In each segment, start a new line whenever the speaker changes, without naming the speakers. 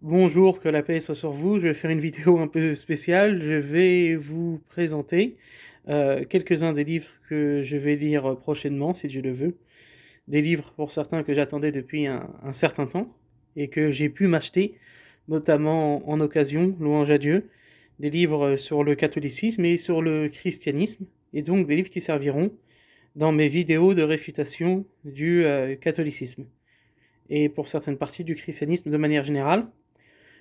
Bonjour, que la paix soit sur vous. Je vais faire une vidéo un peu spéciale. Je vais vous présenter quelques-uns des livres que je vais lire prochainement, si Dieu le veut. Des livres pour certains que j'attendais depuis un certain temps et que j'ai pu m'acheter, notamment en occasion, louange à Dieu. Des livres sur le catholicisme et sur le christianisme, et donc des livres qui serviront dans mes vidéos de réfutation du catholicisme et pour certaines parties du christianisme de manière générale.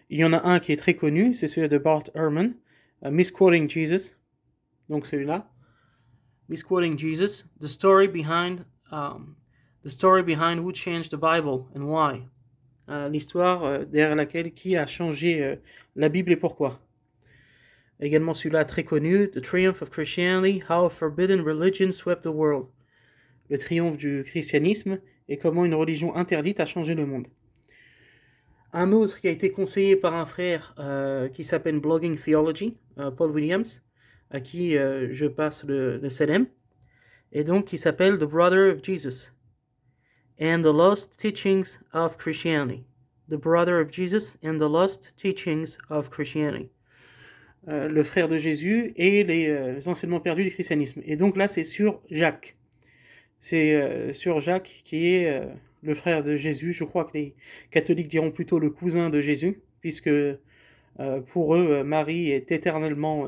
Il y en a un qui est très connu, c'est celui de Bart Ehrman, Misquoting Jesus. Donc celui-là, Misquoting Jesus, the story behind who changed the Bible and why. L'histoire derrière laquelle qui a changé la Bible et pourquoi. Également celui-là très connu, The Triumph of Christianity, How a Forbidden Religion Swept the World. Le triomphe du christianisme et comment une religion interdite a changé le monde. Un autre qui a été conseillé par un frère qui s'appelle Blogging Theology, Paul Williams, à qui je passe le salam, et donc qui s'appelle The Brother of Jesus and the Lost Teachings of Christianity. The Brother of Jesus and the Lost Teachings of Christianity. Le frère de Jésus et les enseignements perdus du christianisme. Et donc là, c'est sur Jacques. C'est sur Jacques qui est le frère de Jésus. Je crois que les catholiques diront plutôt le cousin de Jésus, puisque pour eux, Marie est éternellement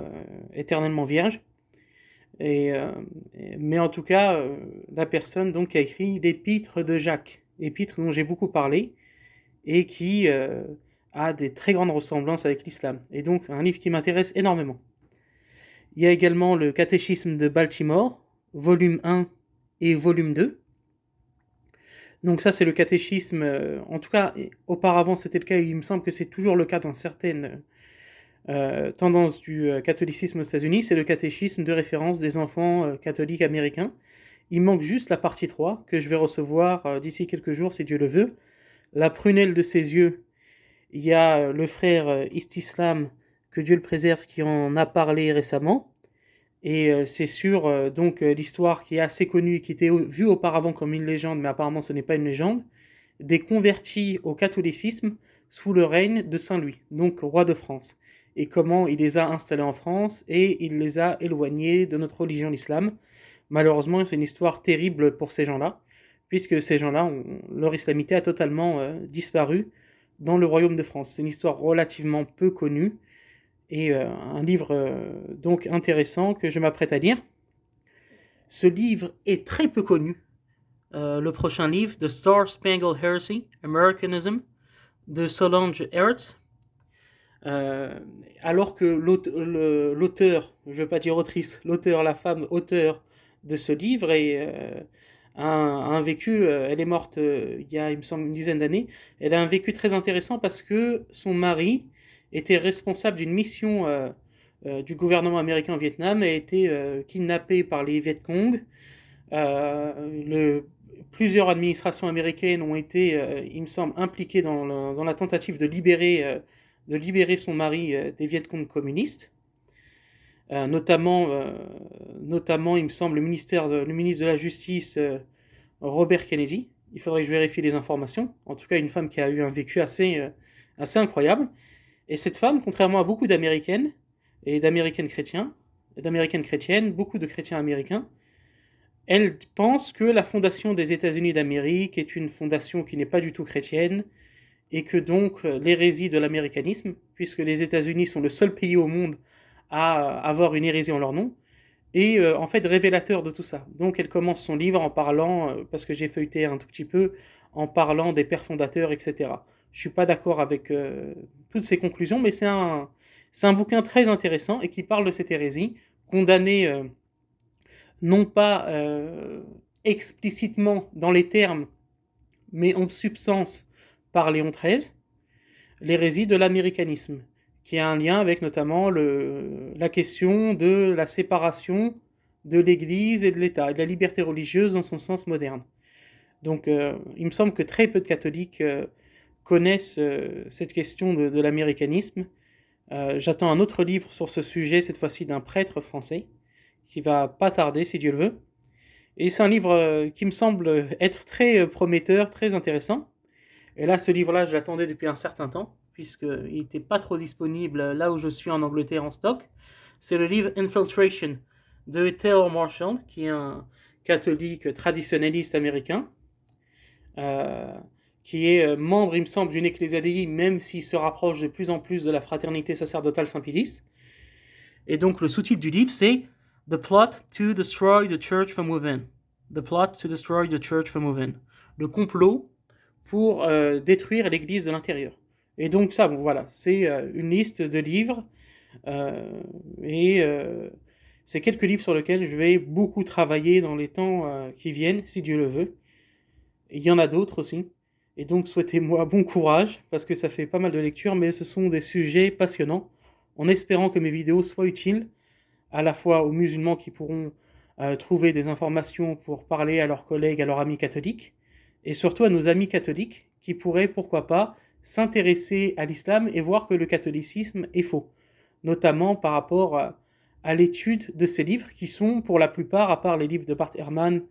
vierge. Mais en tout cas, la personne donc qui a écrit l'épître de Jacques, épître dont j'ai beaucoup parlé, et qui a des très grandes ressemblances avec l'islam. Et donc un livre qui m'intéresse énormément. Il y a également le Catéchisme de Baltimore, volume 1 et volume 2. Donc ça, c'est le catéchisme, en tout cas, auparavant c'était le cas, et il me semble que c'est toujours le cas dans certaines tendances du catholicisme aux États-Unis, c'est le catéchisme de référence des enfants catholiques américains. Il manque juste la partie 3, que je vais recevoir d'ici quelques jours, si Dieu le veut. La prunelle de ses yeux, il y a le frère Istislam, que Dieu le préserve, qui en a parlé récemment. Et c'est sur donc l'histoire qui est assez connue, qui était vue auparavant comme une légende, mais apparemment ce n'est pas une légende, des convertis au catholicisme sous le règne de Saint Louis, donc roi de France, et comment il les a installés en France et il les a éloignés de notre religion, l'islam. Malheureusement, c'est une histoire terrible pour ces gens-là, puisque ces gens-là, leur islamité a totalement disparu dans le royaume de France. C'est une histoire relativement peu connue, et un livre donc intéressant que je m'apprête à lire. Ce livre est très peu connu. Le prochain livre, The Star Spangled Heresy, Americanism, de Solange Hertz. Alors que l'auteur, je ne veux pas dire autrice, l'auteur, la femme auteur de ce livre a un vécu, elle est morte il y a, il me semble, une dizaine d'années, elle a un vécu très intéressant parce que son mari était responsable d'une mission du gouvernement américain au Vietnam, a été kidnappé par les Viet Cong. Plusieurs administrations américaines ont été, il me semble, impliquées dans la tentative de libérer son mari des Viet Cong communistes. Notamment, il me semble, le ministre de la Justice, Robert Kennedy. Il faudrait que je vérifie les informations. En tout cas, une femme qui a eu un vécu assez incroyable. Et cette femme, contrairement à beaucoup d'Américaines et d'Américaines chrétiennes, beaucoup de chrétiens américains, elle pense que la fondation des États-Unis d'Amérique est une fondation qui n'est pas du tout chrétienne, et que donc l'hérésie de l'américanisme, puisque les États-Unis sont le seul pays au monde à avoir une hérésie en leur nom, est en fait révélateur de tout ça. Donc elle commence son livre en parlant, parce que j'ai feuilleté un tout petit peu, en parlant des pères fondateurs, etc. Je suis pas d'accord avec toutes ces conclusions, mais c'est un bouquin très intéressant et qui parle de cette hérésie, condamnée non pas explicitement dans les termes, mais en substance par Léon XIII, l'hérésie de l'américanisme, qui a un lien avec notamment la question de la séparation de l'Église et de l'État, et de la liberté religieuse dans son sens moderne. Donc il me semble que très peu de catholiques connaissent cette question de l'américanisme. J'attends un autre livre sur ce sujet, cette fois-ci d'un prêtre français, qui va pas tarder si Dieu le veut. Et c'est un livre qui me semble être très prometteur, très intéressant. Et là, ce livre-là, je l'attendais depuis un certain temps, puisqu'il n'était pas trop disponible là où je suis en Angleterre en stock. C'est le livre Infiltration de Taylor Marshall, qui est un catholique traditionnaliste américain, qui est membre, il me semble, d'une ecclésiadéie, même s'il se rapproche de plus en plus de la fraternité sacerdotale Saint-Pédis. Et donc le sous-titre du livre, c'est The Plot to Destroy the Church from Within. The Plot to Destroy the Church from Within. Le complot pour détruire l'Église de l'intérieur. Et donc ça, bon voilà, c'est une liste de livres c'est quelques livres sur lesquels je vais beaucoup travailler dans les temps qui viennent, si Dieu le veut. Et il y en a d'autres aussi. Et donc souhaitez-moi bon courage, parce que ça fait pas mal de lectures, mais ce sont des sujets passionnants, en espérant que mes vidéos soient utiles, à la fois aux musulmans qui pourront trouver des informations pour parler à leurs collègues, à leurs amis catholiques, et surtout à nos amis catholiques, qui pourraient, pourquoi pas, s'intéresser à l'islam et voir que le catholicisme est faux, notamment par rapport à l'étude de ces livres, qui sont pour la plupart, à part les livres de Bart Ehrman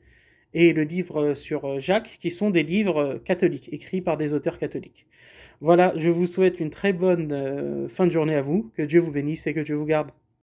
et le livre sur Jacques, qui sont des livres catholiques, écrits par des auteurs catholiques. Voilà, je vous souhaite une très bonne fin de journée à vous, que Dieu vous bénisse et que Dieu vous garde.